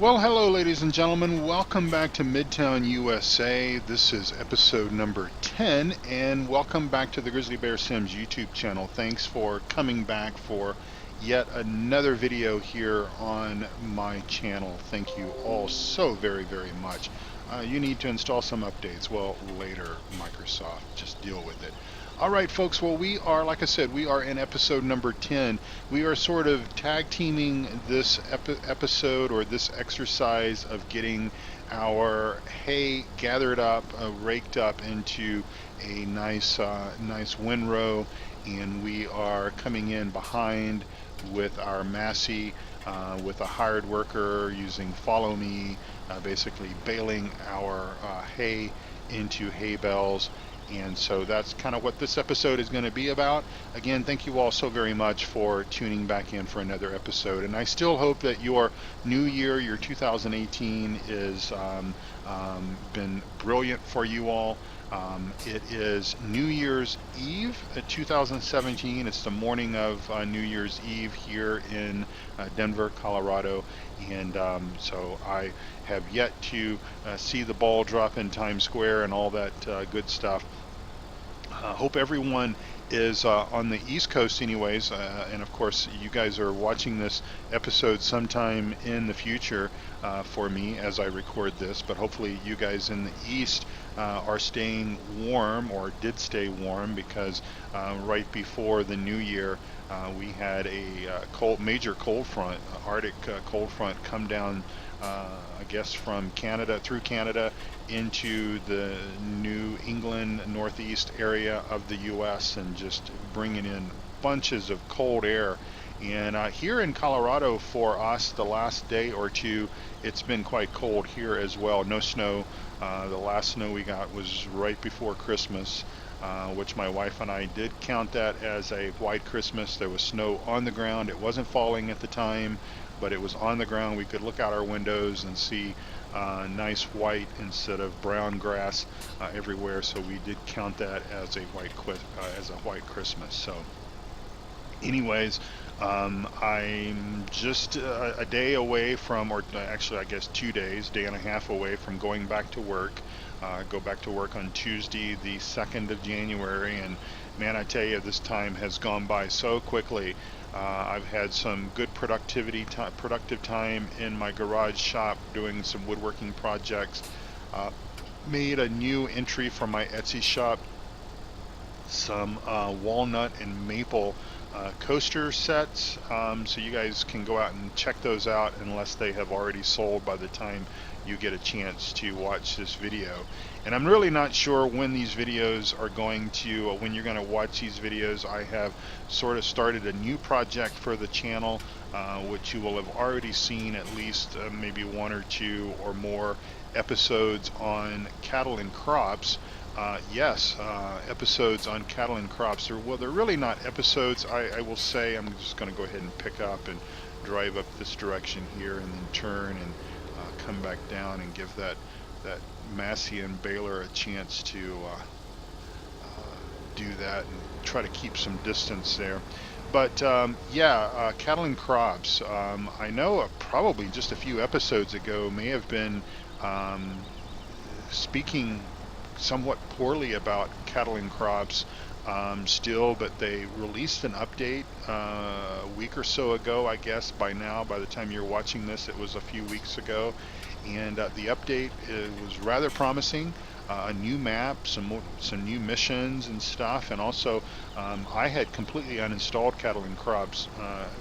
Well, hello, ladies and gentlemen. Welcome back to Midtown USA. This is episode number 10, and welcome back to the Grizzly Bear Sims YouTube channel. Thanks for coming back for yet another video here on my channel. Thank you all so very, very much. You need to install some updates. Well, later, Microsoft. Just deal with it. All right, folks. Well, we are, like I said, we are in episode number 10. We are sort of tag teaming this episode or this exercise of getting our hay gathered up, raked up into a nice windrow, and we are coming in behind with our Massey, with a hired worker using Follow Me, basically baling our hay into hay bales. And so that's kind of what this episode is going to be about. Again, thank you all so very much for tuning back in for another episode. And I still hope that your new year, your 2018, is been brilliant for you all. It is New Year's Eve 2017. It's the morning of New Year's Eve here in Denver, Colorado. And so I have yet to see the ball drop in Times Square and all that good stuff. Hope everyone is on the East Coast anyways, and of course you guys are watching this episode sometime in the future for me as I record this, but hopefully you guys in the East are staying warm, or did stay warm, because right before the new year we had a major cold front, Arctic cold front, come down I guess from Canada, through Canada, into the New England northeast area of the US, and just bringing in bunches of cold air. And here in Colorado for us, the last day or two, it's been quite cold here as well. No snow. The last snow we got was right before Christmas, which my wife and I did count that as a white Christmas. There was snow on the ground. It wasn't falling at the time, but it was on the ground. We could look out our windows and see nice white instead of brown grass everywhere. So we did count that as a white Christmas. So, anyways, I'm just a day away from, or actually I guess 2 days, day and a half away from going back to work. Go back to work on Tuesday, the 2nd of January, and man, I tell you, this time has gone by so quickly. I've had some good productive time in my garage shop doing some woodworking projects. Made a new entry for my Etsy shop, some walnut and maple coaster sets, so you guys can go out and check those out, unless they have already sold by the time you get a chance to watch this video. And I'm really not sure when these videos are going to, when you're going to watch these videos. I have sort of started a new project for the channel, which you will have already seen at least maybe one or two or more episodes on cattle and crops. Yes, episodes on cattle and crops. Well, they're really not episodes. I will say, I'm just going to go ahead and pick up and drive up this direction here, and then turn and come back down and give that Massey and baler a chance to do that and try to keep some distance there. But yeah, cattle and crops. I know probably just a few episodes ago may have been speaking somewhat poorly about cattle and crops still, but they released an update a week or so ago, I guess. By now, by the time you're watching this, it was a few weeks ago, and the update was rather promising. A new map, some new missions and stuff, and also I had completely uninstalled cattle and crops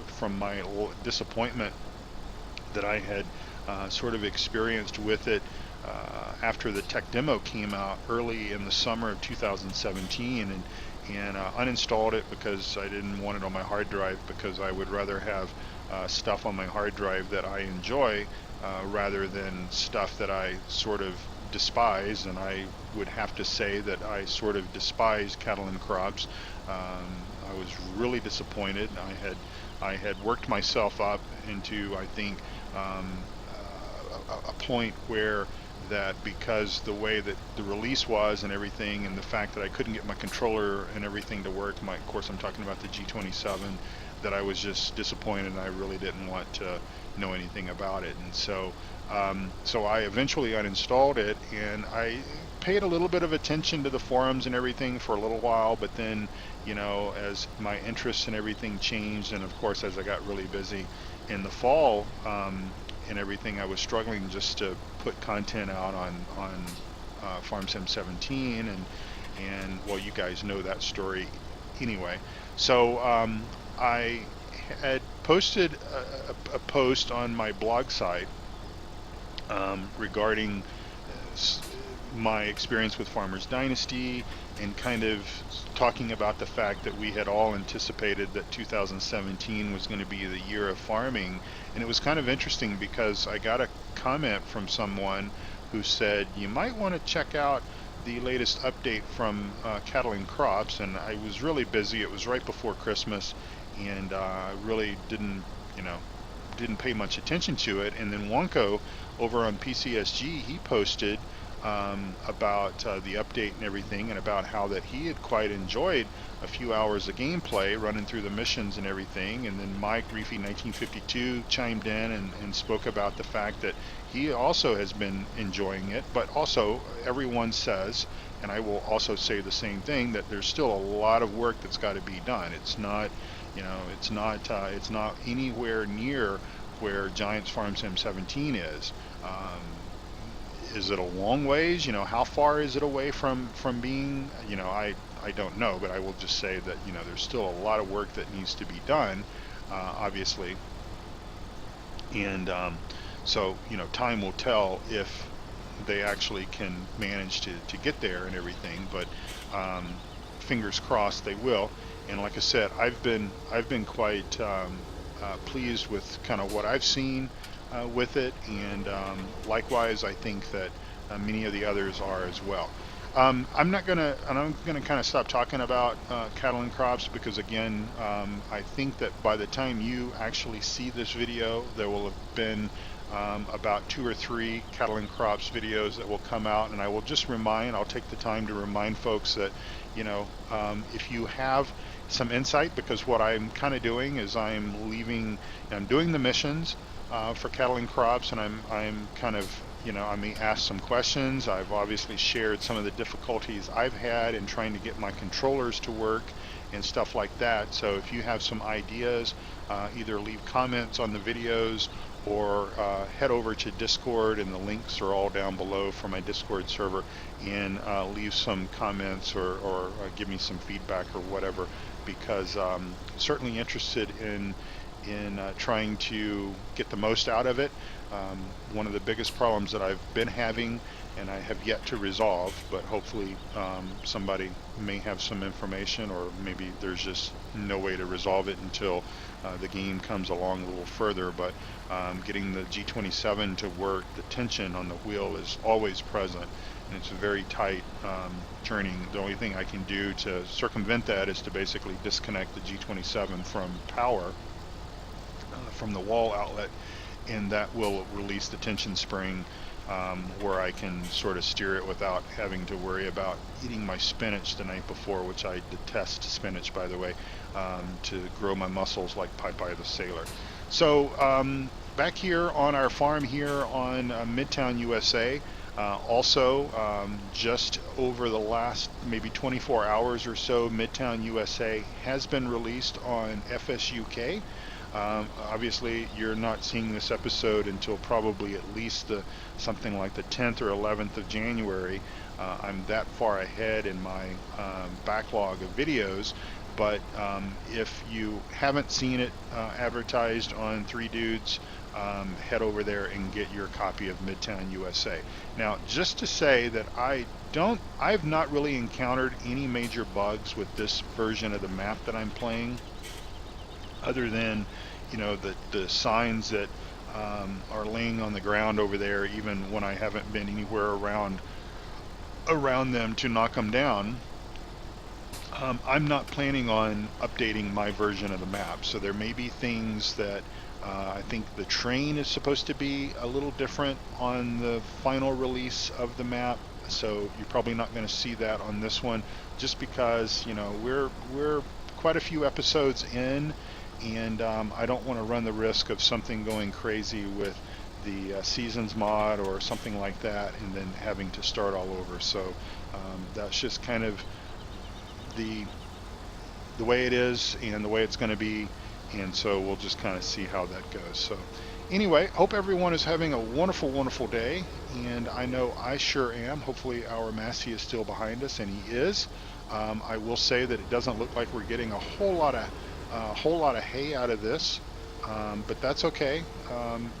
from my disappointment that I had sort of experienced with it after the tech demo came out early in the summer of 2017, and uninstalled it because I didn't want it on my hard drive, because I would rather have stuff on my hard drive that I enjoy rather than stuff that I sort of despise. And I would have to say that I sort of despise cattle and crops. I was really disappointed. I had worked myself up into, I think, a point where that, because the way that the release was and everything, and the fact that I couldn't get my controller and everything to work, of course I'm talking about the G27, that I was just disappointed, and I really didn't want to know anything about it. And so I eventually uninstalled it, and I paid a little bit of attention to the forums and everything for a little while, but then, as my interests and everything changed, and of course as I got really busy in the fall and everything, I was struggling just to put content out on FarmSim 17, and well, you guys know that story anyway. So I had posted a post on my blog site regarding my experience with Farmer's Dynasty, and kind of talking about the fact that we had all anticipated that 2017 was going to be the year of farming. And it was kind of interesting because I got a comment from someone who said, you might want to check out the latest update from Cattle and Crops. And I was really busy. It was right before Christmas, and I really didn't pay much attention to it. And then Wonko over on PCSG, he posted about the update and everything, and about how that he had quite enjoyed a few hours of gameplay running through the missions and everything. And then Mike Reefy 1952 chimed in and spoke about the fact that he also has been enjoying it, but also everyone says, and I will also say the same thing, that there's still a lot of work that's got to be done. It's not anywhere near where Giants Farm Sim 17 is. Is it a long ways? How far is it away from being? I don't know, but I will just say that there's still a lot of work that needs to be done, obviously, and so time will tell if they actually can manage to get there and everything. But fingers crossed they will. And like I said, I've been quite pleased with kind of what I've seen with it, and likewise I think that many of the others are as well. I'm gonna kind of stop talking about cattle and crops, because again, I think that by the time you actually see this video, there will have been about 2 or 3 cattle and crops videos that will come out. And I'll take the time to remind folks that if you have some insight, because what I'm kind of doing is I'm doing the missions for cattle and crops, and I'm kind of, I may ask some questions. I've obviously shared some of the difficulties I've had in trying to get my controllers to work and stuff like that. So if you have some ideas, either leave comments on the videos, or head over to Discord, and the links are all down below for my Discord server, and leave some comments, or give me some feedback or whatever, because certainly interested in trying to get the most out of it. One of the biggest problems that I've been having, and I have yet to resolve, but hopefully somebody may have some information, or maybe there's just no way to resolve it until the game comes along a little further. But getting the G27 to work, the tension on the wheel is always present, and it's very tight turning. The only thing I can do to circumvent that is to basically disconnect the G27 from power, from the wall outlet, and that will release the tension spring, where I can sort of steer it without having to worry about eating my spinach the night before, which I detest spinach, by the way, to grow my muscles like Popeye the Sailor. So back here on our farm here on Midtown USA, also just over the last maybe 24 hours or so, Midtown USA has been released on FSUK. Obviously you're not seeing this episode until probably at least something like the 10th or 11th of January. I'm that far ahead in my backlog of videos, but if you haven't seen it advertised on 3 Dudes, head over there and get your copy of Midtown USA. Now, just to say that I've not really encountered any major bugs with this version of the map that I'm playing, other than the signs that are laying on the ground over there, even when I haven't been anywhere around them to knock them down. I'm not planning on updating my version of the map, so there may be things that I think the terrain is supposed to be a little different on the final release of the map, so you're probably not going to see that on this one, just because we're quite a few episodes in, and I don't want to run the risk of something going crazy with the Seasons mod or something like that, and then having to start all over. So that's just kind of the way it is and the way it's going to be, and so we'll just kind of see how that goes. So anyway, hope everyone is having a wonderful day, and I know I sure am. Hopefully our Massey is still behind us, and he is. I will say that it doesn't look like we're getting a whole lot of hay out of this, but that's okay.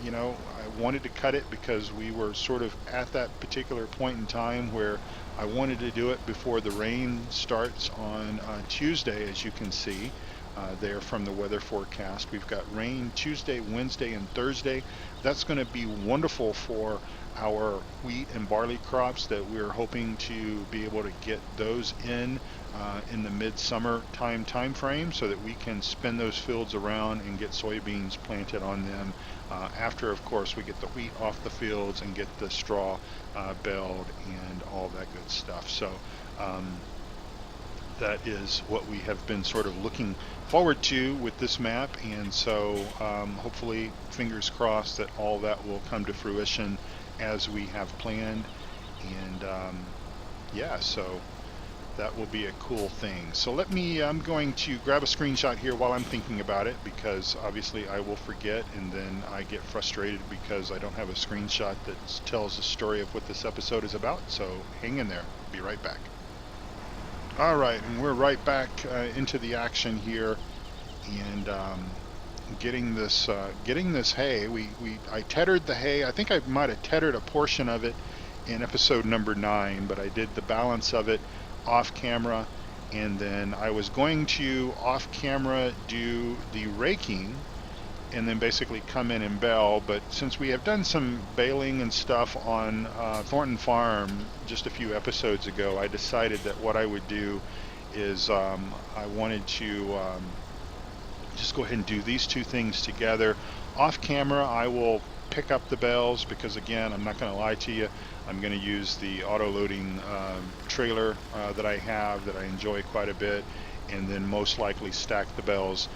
You know, I wanted to cut it because we were sort of at that particular point in time where I wanted to do it before the rain starts on Tuesday, as you can see there from the weather forecast. We've got rain Tuesday, Wednesday, and Thursday. That's going to be wonderful for our wheat and barley crops that we're hoping to be able to get those in the midsummer time frame, so that we can spin those fields around and get soybeans planted on them after, of course, we get the wheat off the fields and get the straw baled and all that good stuff. So that is what we have been sort of looking forward to with this map, and so hopefully, fingers crossed, that all that will come to fruition as we have planned. And yeah, so that will be a cool thing. So I'm going to grab a screenshot here while I'm thinking about it, because obviously I will forget, and then I get frustrated because I don't have a screenshot that tells the story of what this episode is about. So hang in there, be right back. All right, and we're right back into the action here, and getting this hay. I tethered the hay. I think I might have tethered a portion of it in episode number 9, but I did the balance of it off camera, and then I was going to off camera do the raking and then basically come in and bale. But since we have done some baling and stuff on Thornton Farm just a few episodes ago, I decided that what I would do is I wanted to just go ahead and do these two things together. Off camera, I will pick up the bales, because again, I'm not going to lie to you, I'm going to use the auto-loading trailer that I have, that I enjoy quite a bit, and then most likely stack the bales.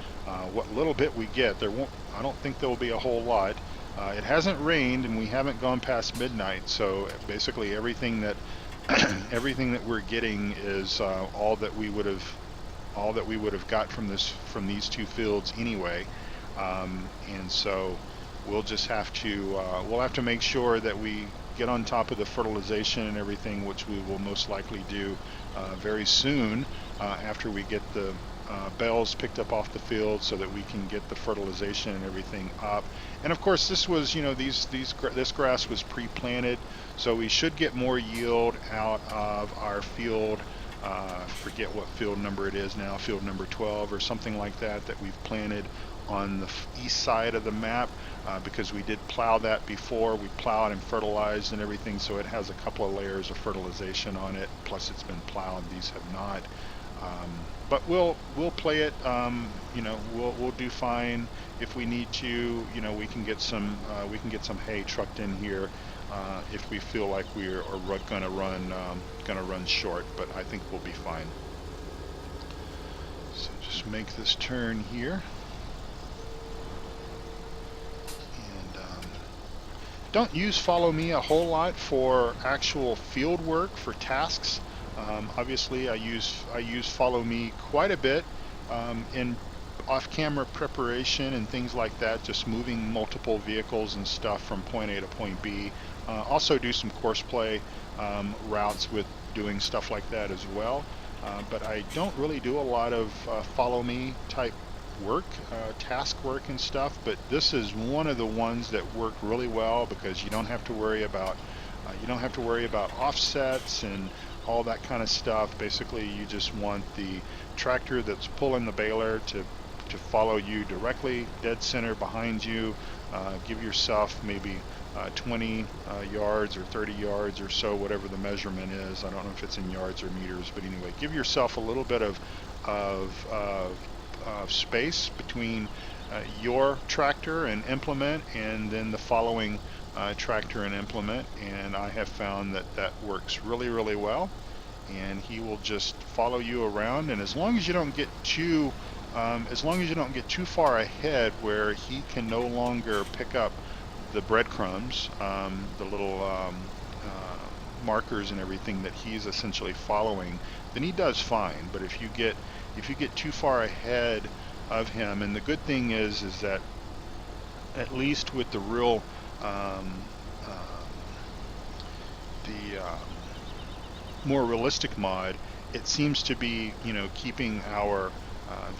What little bit we get, I don't think there will be a whole lot. It hasn't rained, and we haven't gone past midnight, so basically everything that everything that we're getting is all that we would have got from these two fields anyway. And so we'll just have to make sure that we get on top of the fertilization and everything, which we will most likely do very soon after we get the bales picked up off the field, so that we can get the fertilization and everything up. And of course, this was, this grass was pre-planted, so we should get more yield out of our field. Forget what field number it is now, field number 12 or something like that we've planted on the east side of the map, because we did plow that before. We plowed and fertilized and everything, so it has a couple of layers of fertilization on it, plus it's been plowed. These have not. But we'll play it. We'll do fine. If we need to, we can get some hay trucked in here if we feel like we are gonna run short. But I think we'll be fine. So just make this turn here, and don't use Follow Me a whole lot for actual field work, for tasks. Obviously, I use Follow Me quite a bit in off-camera preparation and things like that, just moving multiple vehicles and stuff from point A to point B. Also do some course play routes with doing stuff like that as well. But I don't really do a lot of Follow Me type work, task work and stuff. But this is one of the ones that work really well, because you don't have to worry about offsets and all that kind of stuff. Basically, you just want the tractor that's pulling the baler to follow you directly, dead center behind you. Give yourself maybe 20 yards or 30 yards or so, whatever the measurement is. I don't know if it's in yards or meters, but anyway, give yourself a little bit of space between your tractor and implement, and then the following tractor and implement. And I have found that works really well, and he will just follow you around. And as long as you don't get too as long as you don't get too far ahead where he can no longer pick up the breadcrumbs, the little markers and everything that he's essentially following, then he does fine. But if you get too far ahead of him, and the good thing is that at least with the real more realistic mod, it seems to be, keeping our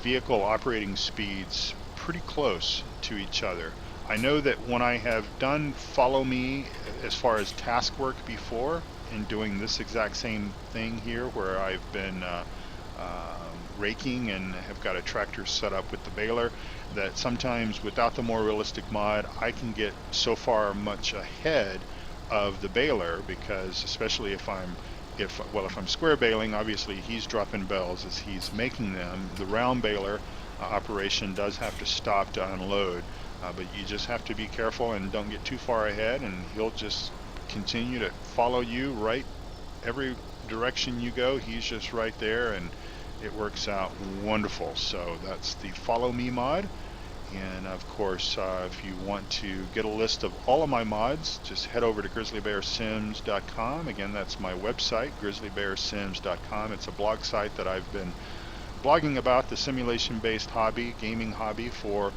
vehicle operating speeds pretty close to each other. I know that when I have done follow me as far as task work before, in doing this exact same thing here, where I've been raking and have got a tractor set up with the baler, that sometimes without the more realistic mod, I can get so far much ahead of the baler, because especially if I'm square baling, obviously he's dropping bales as he's making them. The round baler operation does have to stop to unload, but you just have to be careful and don't get too far ahead, and he'll just continue to follow you right every direction you go. He's just right there, and it works out wonderful. So that's the follow me mod. And of course, if you want to get a list of all of my mods, just head over to grizzlybearsims.com. Again, that's my website, grizzlybearsims.com. It's a blog site that I've been blogging about the simulation-based hobby, gaming hobby, for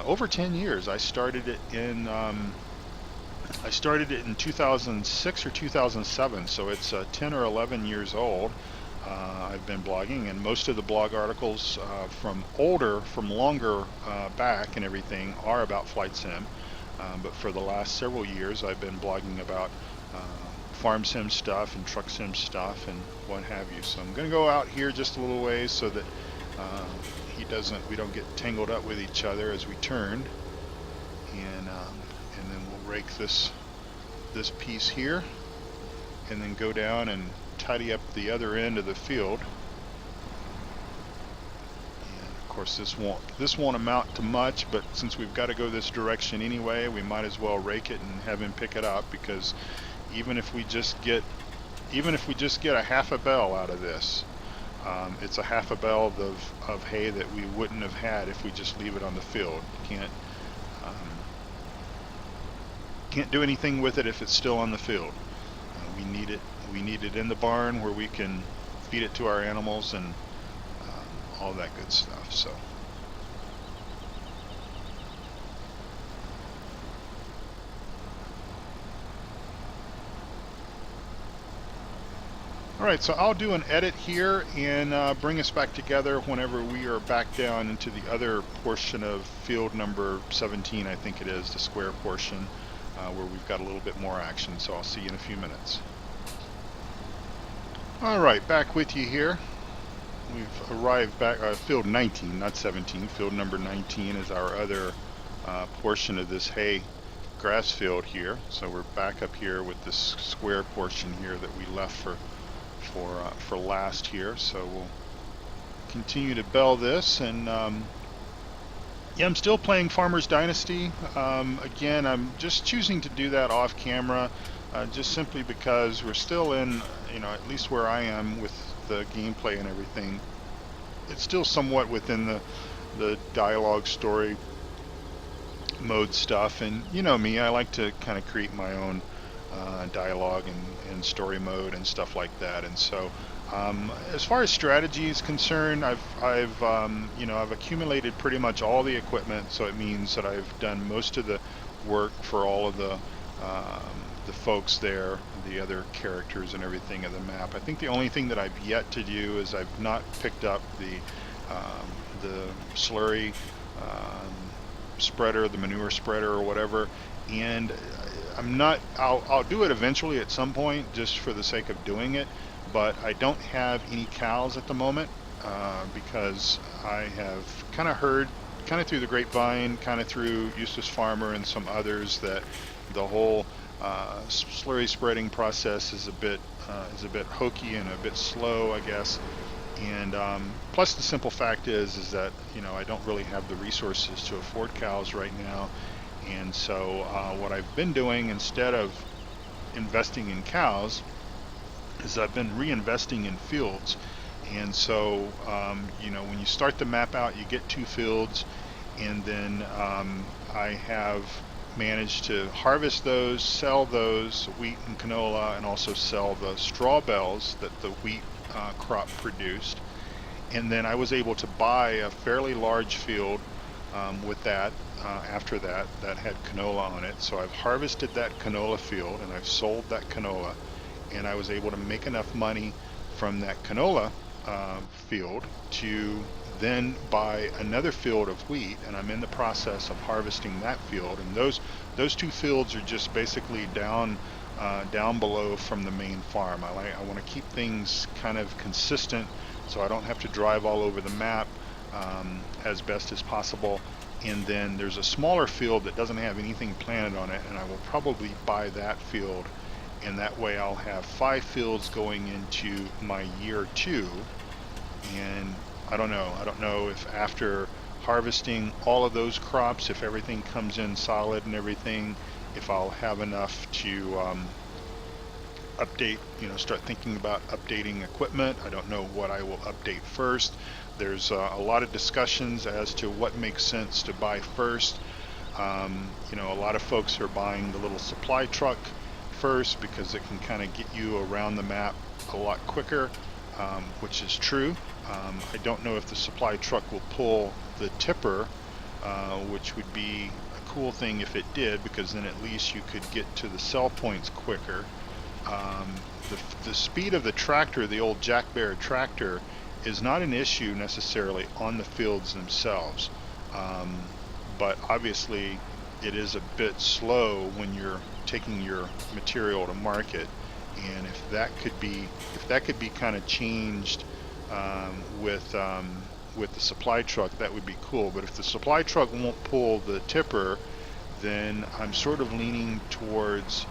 over 10 years. I started it in 2006 or 2007, so it's 10 or 11 years old. I've been blogging, and most of the blog articles from longer back and everything are about flight sim. But for the last several years, I've been blogging about farm sim stuff and truck sim stuff and what have you. So I'm going to go out here just a little ways so that we don't get tangled up with each other as we turn, and then we'll rake this piece here, and then go down and tidy up the other end of the field. And of course this won't amount to much, but since we've got to go this direction anyway, we might as well rake it and have him pick it up, because even if we just get a half a bale out of this, it's a half a bale of hay that we wouldn't have had if we just leave it on the field. Can't do anything with it if it's still on the field. We need it in the barn where we can feed it to our animals and all that good stuff. So alright, so I'll do an edit here and bring us back together whenever we are back down into the other portion of field number 17, I think it is, the square portion, where we've got a little bit more action. So I'll see you in a few minutes. Alright, back with you here. We've arrived back, field 19, not 17. Field number 19 is our other portion of this hay grass field here. So we're back up here with this square portion here that we left for last here. So we'll continue to bell this, and yeah, I'm still playing Farmer's Dynasty. Again, I'm just choosing to do that off camera, just simply because we're still in, at least where I am with the gameplay and everything, it's still somewhat within the dialogue story mode stuff. And you know me, I like to kind of create my own dialogue and story mode and stuff like that. And so as far as strategy is concerned, I've accumulated pretty much all the equipment, so it means that I've done most of the work for all of the folks there, the other characters and everything of the map. I think the only thing that I've yet to do is I've not picked up the slurry spreader, the manure spreader or whatever, and I'll do it eventually at some point just for the sake of doing it. But I don't have any cows at the moment because I have kind of heard, kind of through the grapevine, kind of through Eustace Pharmer and some others, that the whole slurry spreading process is a bit hokey and a bit slow, I guess. And plus the simple fact is that I don't really have the resources to afford cows right now. And so what I've been doing, instead of investing in cows, is I've been reinvesting in fields. And so, you know, when you start the map out, you get 2 fields, and then I have managed to harvest those, sell those, wheat and canola, and also sell the straw bales that the wheat crop produced. And then I was able to buy a fairly large field with that after that had canola on it. So I've harvested that canola field and I've sold that canola, and I was able to make enough money from that canola field to then buy another field of wheat, and I'm in the process of harvesting that field. And those 2 fields are just basically down below from the main farm. I want to keep things kind of consistent so I don't have to drive all over the map as best as possible. And then there's a smaller field that doesn't have anything planted on it, and I will probably buy that field, and that way I'll have 5 fields going into my year 2. And I don't know if after harvesting all of those crops, if everything comes in solid and everything, if I'll have enough to update, you know, start thinking about updating equipment. I don't know what I will update first. There's a lot of discussions as to what makes sense to buy first. You know, a lot of folks are buying the little supply truck first because it can kind of get you around the map a lot quicker, which is true. I don't know if the supply truck will pull the tipper, which would be a cool thing if it did, because then at least you could get to the sell points quicker. The speed of the tractor, the old Jack Bear tractor, is not an issue necessarily on the fields themselves, but obviously it is a bit slow when you're taking your material to market. And if that could be kind of changed with the supply truck, that would be cool. But if the supply truck won't pull the tipper, then I'm sort of leaning towards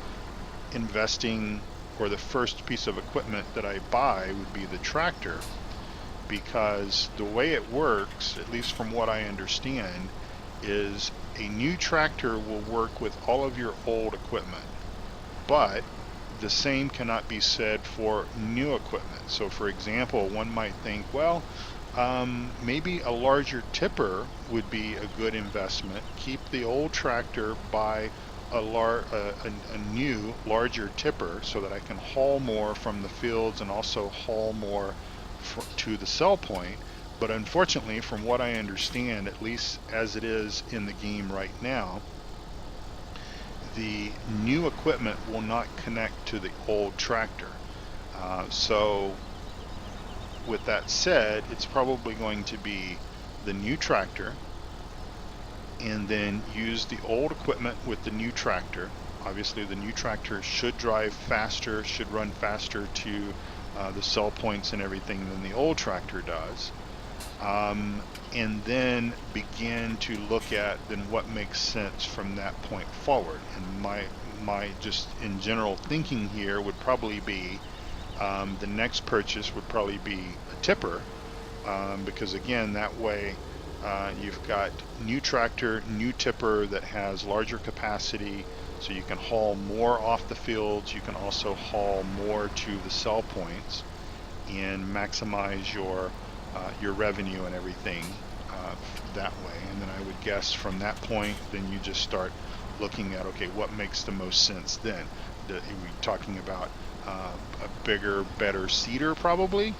investing, or the first piece of equipment that I buy would be the tractor, because the way it works, at least from what I understand, is a new tractor will work with all of your old equipment, but the same cannot be said for new equipment. So for example, one might think, well, maybe a larger tipper would be a good investment. Keep the old tractor, buy a new larger tipper so that I can haul more from the fields and also haul more to the sell point. But unfortunately, from what I understand, at least as it is in the game right now, the new equipment will not connect to the old tractor. So with that said, it's probably going to be the new tractor, and then use the old equipment with the new tractor. Obviously the new tractor should drive faster, should run faster to the sell points and everything than the old tractor does. And then begin to look at then what makes sense from that point forward. And my just in general thinking here would probably be the next purchase would probably be a tipper, because again, that way you've got new tractor, new tipper that has larger capacity, so you can haul more off the fields. You can also haul more to the sell points and maximize your revenue and everything that way. And then I would guess from that point, then you just start looking at, okay, what makes the most sense then? Are we talking about a bigger, better seeder? Probably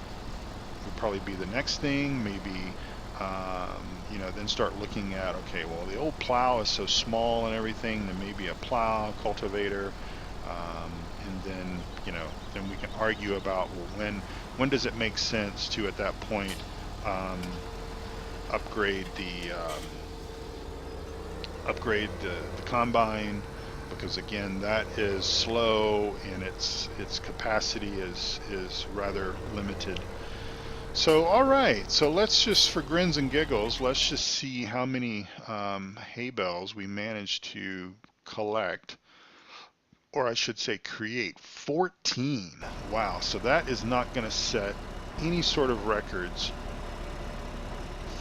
would probably be the next thing. Maybe you know, then start looking at, okay, well, the old plow is so small and everything, then maybe a plow, cultivator, and then, you know, then we can argue about, well, when does it make sense to, at that point, upgrade the combine, because again, that is slow and its capacity is rather limited. So all right, so let's just, for grins and giggles, let's just see how many hay bales we managed to collect, or I should say create. 14. Wow, so that is not going to set any sort of records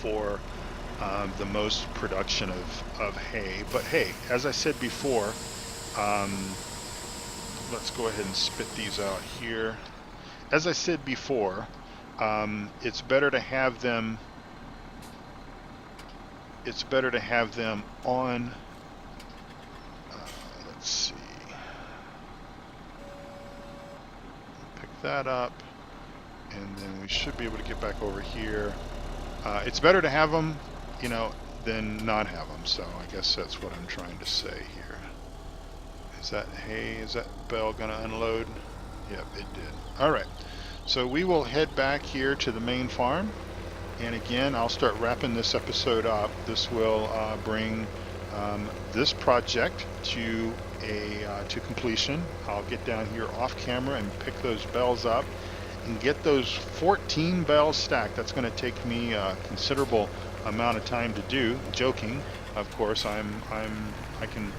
for the most production of hay. But hey, as I said before, let's go ahead and spit these out here. As I said before, It's better to have them. It's better to have them on. Let's see. Pick that up, and then we should be able to get back over here. It's better to have them, you know, than not have them. So I guess that's what I'm trying to say here. Is that hay? Is that bell gonna unload? Yep, it did. All right. So we will head back here to the main farm. And again, I'll start wrapping this episode up. This will bring this project to completion. I'll get down here off camera and pick those bells up and get those 14 bells stacked. That's going to take me a considerable amount of time to do. Joking, of course. I can.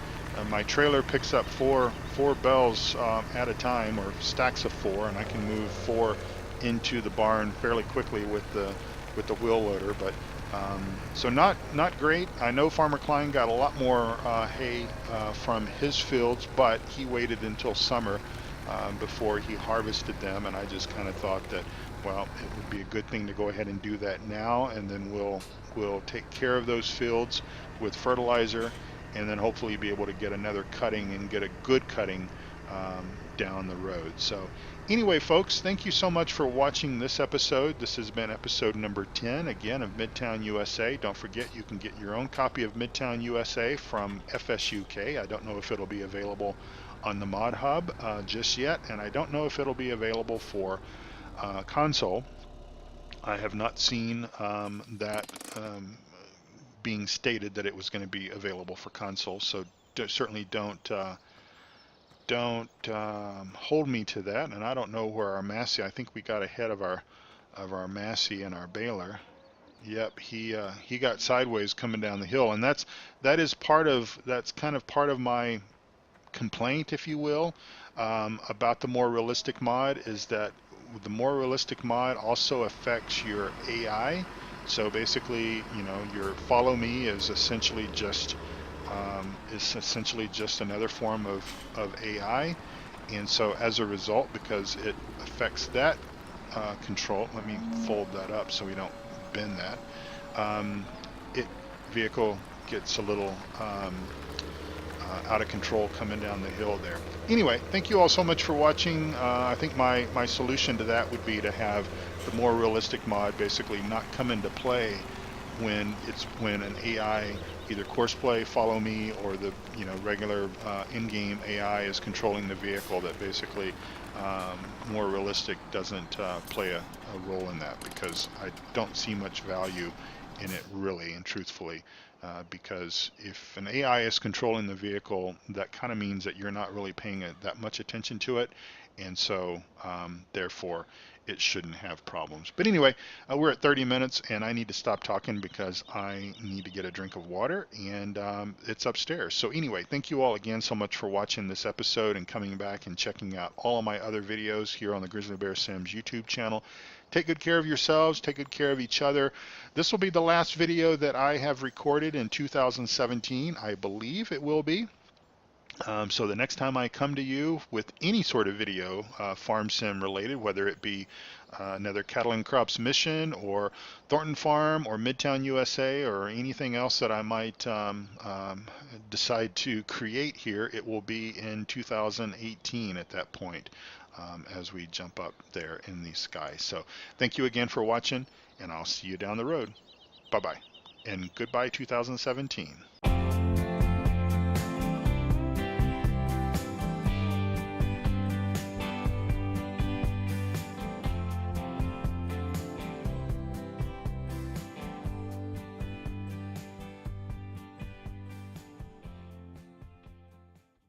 My trailer picks up four bells at a time, or stacks of 4, and I can move 4 into the barn fairly quickly with the wheel loader. But so not great. I know Farmer Klein got a lot more hay from his fields, but he waited until summer before he harvested them, and I just kind of thought that, well, it would be a good thing to go ahead and do that now, and then we'll take care of those fields with fertilizer, and then hopefully be able to get another cutting and get a good cutting down the road. So anyway, folks, thank you so much for watching this episode. This has been episode number 10, again, of Midtown USA. Don't forget, you can get your own copy of Midtown USA from FSUK. I don't know if it'll be available on the Mod Hub just yet, and I don't know if it'll be available for console. I have not seen that being stated that it was going to be available for console, so certainly don't hold me to that. And I don't know where our Massey. I think we got ahead of our Massey and our baler. Yep, he got sideways coming down the hill, and that's kind of part of my complaint, if you will, about the more realistic mod, is that the more realistic mod also affects your AI. So basically, you know, your follow me is essentially just another form of AI. And so as a result, because it affects that control, let me fold that up so we don't bend that. It vehicle gets a little out of control coming down the hill there. Anyway, thank you all so much for watching. I think my solution to that would be to have the more realistic mod basically not come into play when an AI, either courseplay, follow me, or the regular in-game AI is controlling the vehicle. That basically more realistic doesn't play a role in that, because I don't see much value in it, really and truthfully. Because if an AI is controlling the vehicle, that kind of means that you're not really paying that much attention to it, and so therefore it shouldn't have problems. But anyway, we're at 30 minutes, and I need to stop talking because I need to get a drink of water, and it's upstairs. So anyway, thank you all again so much for watching this episode and coming back and checking out all of my other videos here on the Grizzly Bear Sims YouTube channel. Take good care of yourselves. Take good care of each other. This will be the last video that I have recorded in 2017. I believe it will be. So the next time I come to you with any sort of video, farm sim related, whether it be another Cattle and Crops mission, or Thornton Farm, or Midtown USA, or anything else that I might decide to create here, it will be in 2018 at that point, as we jump up there in the sky. So thank you again for watching, and I'll see you down the road. Bye-bye, and goodbye 2017.